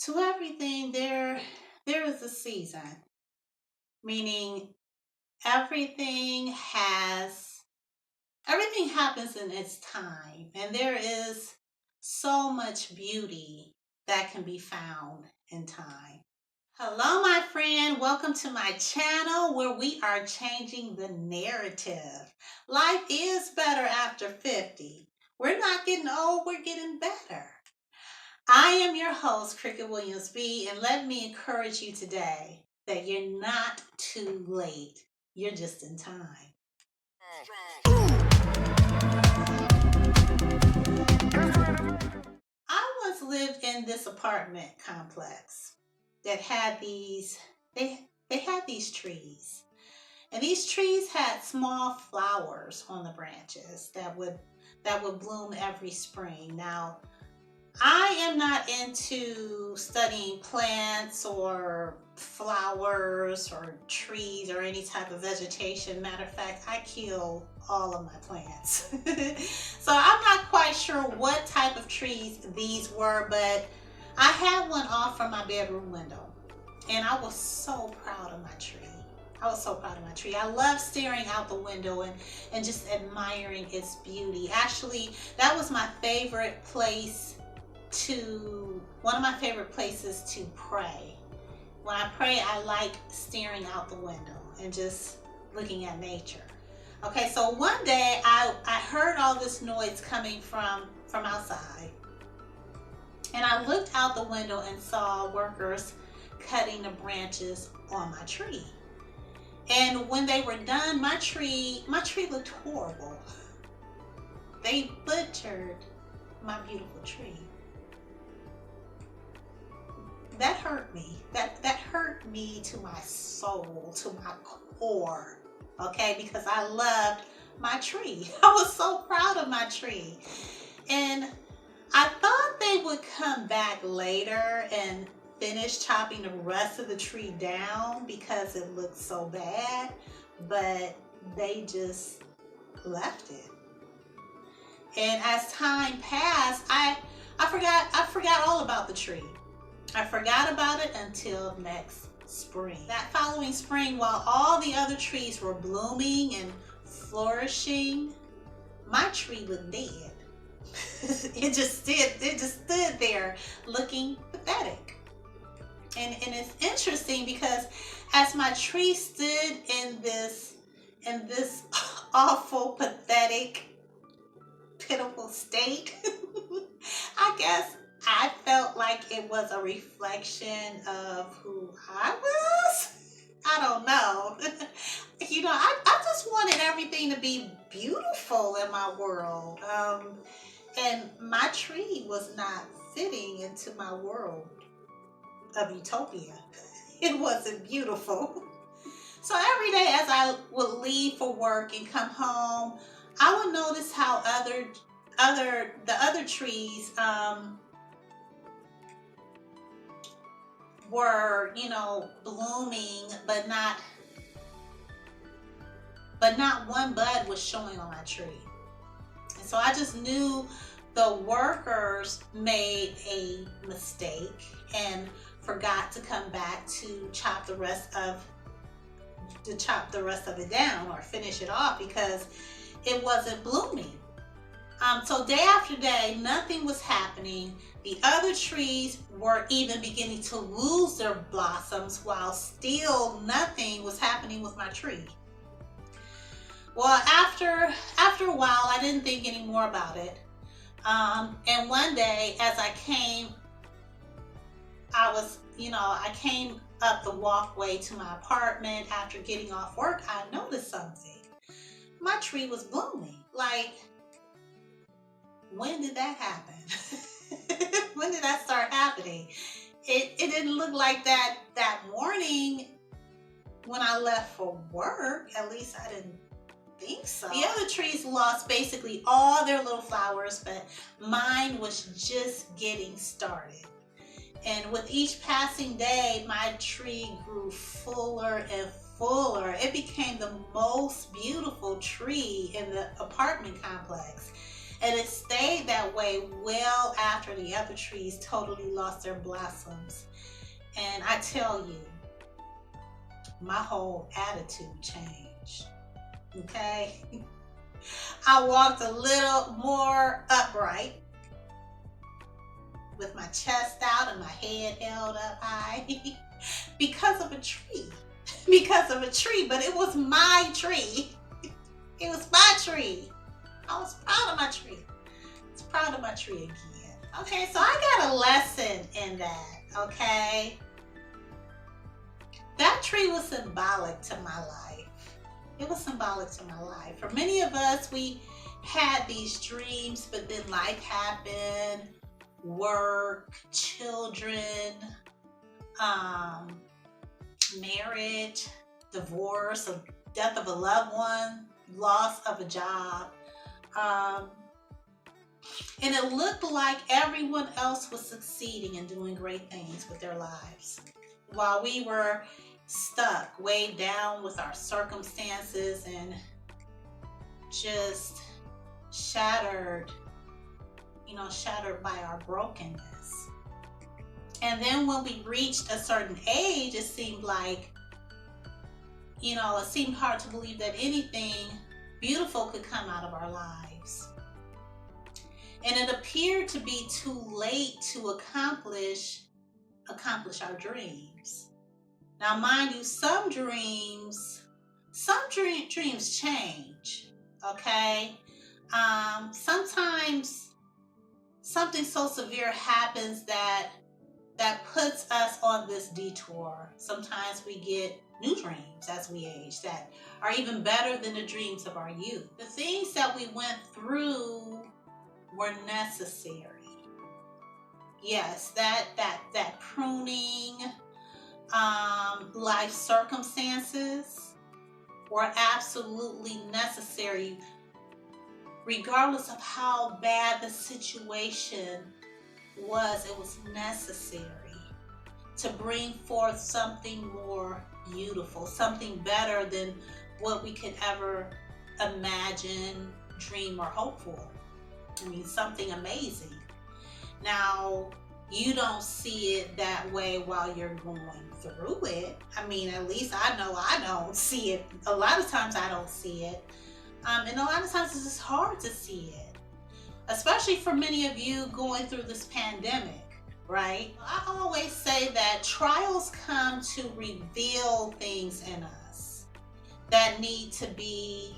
To everything there is a season, meaning everything has everything happens in its time, and there is so much beauty that can be found in time. Hello, my friend. Welcome to my channel where we are changing the narrative. Life is better after 50. We're not getting old, we're getting better. I am your host, Cricket Williams-Bea, and let me encourage you today that you're not too late. You're just in time. I once lived in this apartment complex that had they had these trees. And these trees had small flowers on the branches that would bloom every spring. Now, I am not into studying plants or flowers or trees or any type of vegetation. Matter of fact, I kill all of my plants. So I'm not quite sure what type of trees these were, but I had one off from my bedroom window. And I was so proud of my tree. I was so proud of my tree. I love staring out the window and just admiring its beauty. Actually, that was my favorite place one of my favorite places to pray. When I pray, I like staring out the window and just looking at nature. Okay, so one day I heard all this noise coming from outside. And I looked out the window and saw workers cutting the branches on my tree. And when they were done, my tree looked horrible. They butchered my beautiful tree. That hurt me. That hurt me to my soul, to my core. Okay, because I loved my tree. I was so proud of my tree. And I thought they would come back later and finish chopping the rest of the tree down because it looked so bad, but they just left it. And as time passed, I forgot all about the tree. I forgot about it until next spring. That following spring, while all the other trees were blooming and flourishing, my tree looked dead. It just stood there looking pathetic. And it's interesting because as my tree stood in this awful, pathetic, pitiful state, I guess I felt like it was a reflection of who I was. I don't know. I just wanted everything to be beautiful in my world. And my tree was not fitting into my world of utopia. It wasn't beautiful. So every day as I would leave for work and come home, I would notice how the other trees were, blooming, but not one bud was showing on my tree. And so I just knew the workers made a mistake and forgot to come back to chop the rest of it down or finish it off because it wasn't blooming. So day after day, nothing was happening. The other trees were even beginning to lose their blossoms while still nothing was happening with my tree. Well, after a while, I didn't think any more about it. And one day, as I came up the walkway to my apartment after getting off work, I noticed something. My tree was blooming. Like, when did that happen? When did that start happening? It didn't look like that morning when I left for work. At least I didn't think so. The other trees lost basically all their little flowers, but mine was just getting started. And with each passing day, my tree grew fuller and fuller. It became the most beautiful tree in the apartment complex. And it stayed that way well after the other trees totally lost their blossoms. And I tell you, my whole attitude changed. Okay? I walked a little more upright with my chest out and my head held up high because of a tree. Because of a tree, but it was my tree. It was my tree. I was proud of my tree. I was proud of my tree again. Okay, so I got a lesson in that, okay? That tree was symbolic to my life. It was symbolic to my life. For many of us, we had these dreams, but then life happened, work, children, marriage, divorce, death of a loved one, loss of a job. And it looked like everyone else was succeeding and doing great things with their lives, while we were stuck way down with our circumstances and just shattered, shattered by our brokenness. And then when we reached a certain age, it seemed like, it seemed hard to believe that anything beautiful could come out of our lives. And it appeared to be too late to accomplish our dreams. Now, mind you, some dreams change, okay? Sometimes something so severe happens that puts us on this detour. Sometimes we get new dreams as we age that are even better than the dreams of our youth. The things that we went through were necessary. Yes, that pruning, life circumstances were absolutely necessary, regardless of how bad the situation was. It was necessary to bring forth something more beautiful, something better than what we could ever imagine, dream, or hope for. I mean, something amazing. Now, you don't see it that way while you're going through it. I mean, at least I know I don't see it. A lot of times I don't see it. And a lot of times it's just hard to see it, especially for many of you going through this pandemic, right? I always say that trials come to reveal things in us that need to be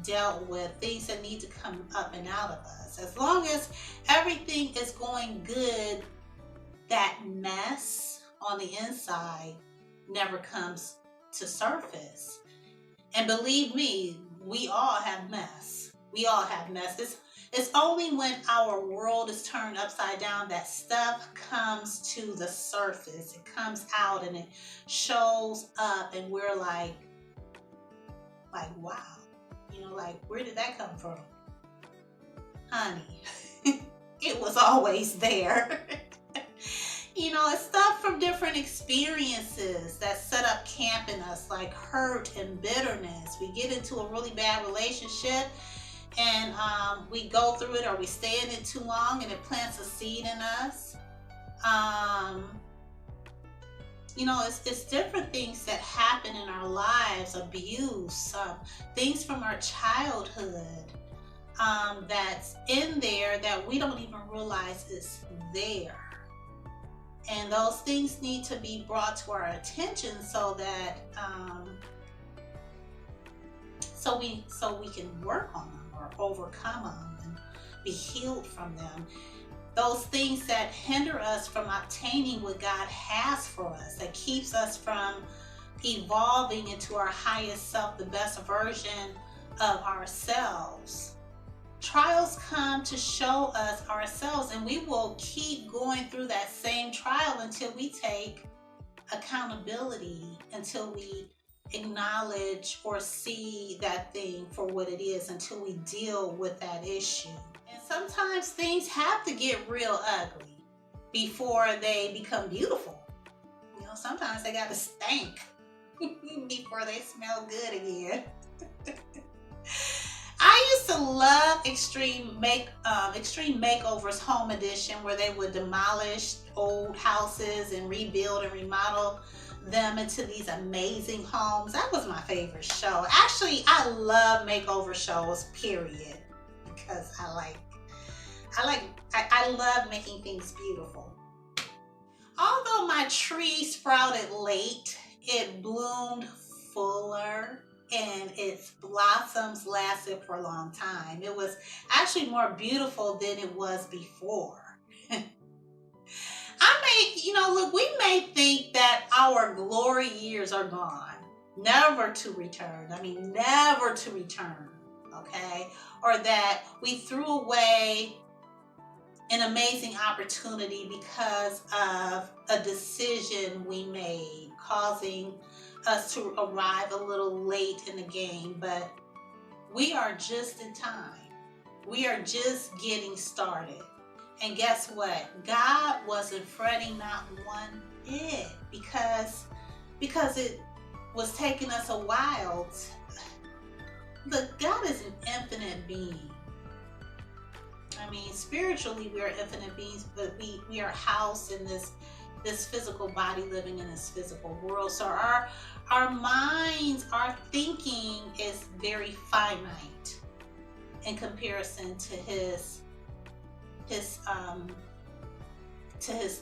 dealt with, things that need to come up and out of us. As long as everything is going good, that mess on the inside never comes to surface. And believe me, we all have mess. We all have mess. It's only when our world is turned upside down that stuff comes to the surface. It comes out and it shows up, and we're like, wow. Like, where did that come from? Honey, it was always there. It's stuff from different experiences that set up camp in us, like hurt and bitterness. We get into a really bad relationship and we go through it, or we stay in it too long, and it plants a seed in us. It's different things that happen in our lives, abuse, things from our childhood that's in there that we don't even realize is there. And those things need to be brought to our attention so that so we can work on them or overcome them and be healed from them. Those things that hinder us from obtaining what God has for us, that keeps us from evolving into our highest self, the best version of ourselves. Trials come to show us ourselves, and we will keep going through that same trial until we take accountability, until we acknowledge or see that thing for what it is, until we deal with that issue. And sometimes things have to get real ugly before they become beautiful. Sometimes they gotta stink before they smell good again. I used to love extreme makeovers home edition, where they would demolish old houses and rebuild and remodel them into these amazing homes. That was my favorite show. Actually, I love makeover shows, period, because I love making things beautiful. Although my tree sprouted late, it bloomed fuller and its blossoms lasted for a long time. It was actually more beautiful than it was before. Look, we may think that our glory years are gone, never to return. I mean, never to return, okay? Or that we threw away an amazing opportunity because of a decision we made, causing us to arrive a little late in the game. But we are just in time. We are just getting started. And guess what? God wasn't fretting not one bit because it was taking us a while. Look, God is an infinite being. I mean, spiritually, we are infinite beings, but we are housed in this physical body, living in this physical world. So our minds, our thinking is very finite in comparison to his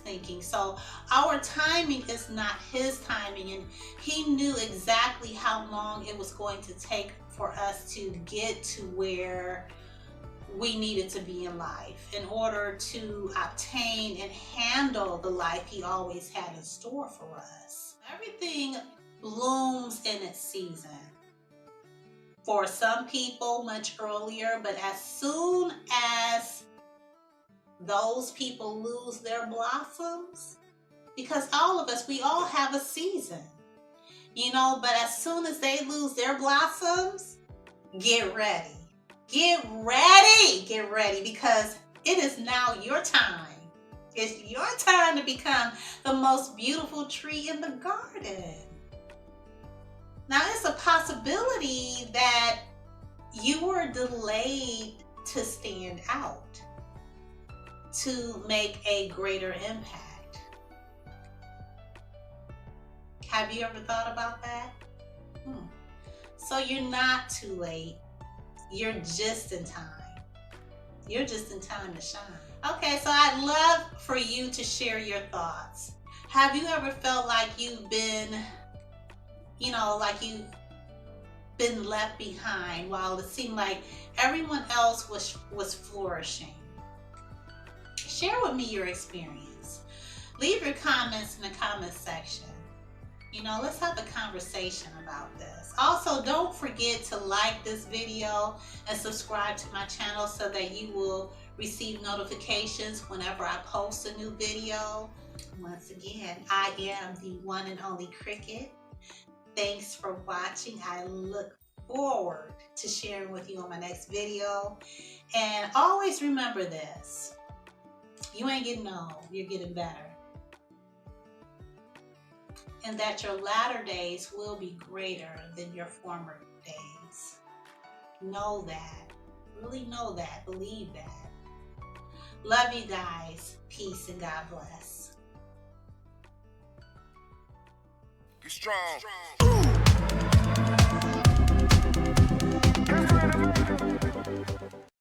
thinking. So our timing is not his timing, and he knew exactly how long it was going to take for us to get to where we needed to be in life in order to obtain and handle the life he always had in store for us. Everything blooms in its season. For some people, much earlier, but as soon as those people lose their blossoms, because all of us, we all have a season, but as soon as they lose their blossoms, get ready. Get ready, because it is now your time. It's your time to become the most beautiful tree in the garden. Now, it's a possibility that you were delayed to stand out, to make a greater impact. Have you ever thought about that? So you're not too late. You're just in time. You're just in time to shine. Okay, so I'd love for you to share your thoughts. Have you ever felt like you've been, left behind while it seemed like everyone else was flourishing? Share with me your experience. Leave your comments in the comment section. Let's have a conversation about this. Also, don't forget to like this video and subscribe to my channel so that you will receive notifications whenever I post a new video. Once again, I am the one and only Cricket. Thanks for watching. I look forward to sharing with you on my next video. And always remember this. You ain't getting old, you're getting better. And that your latter days will be greater than your former days. Know that. Really know that. Believe that. Love you guys. Peace and God bless. Be strong.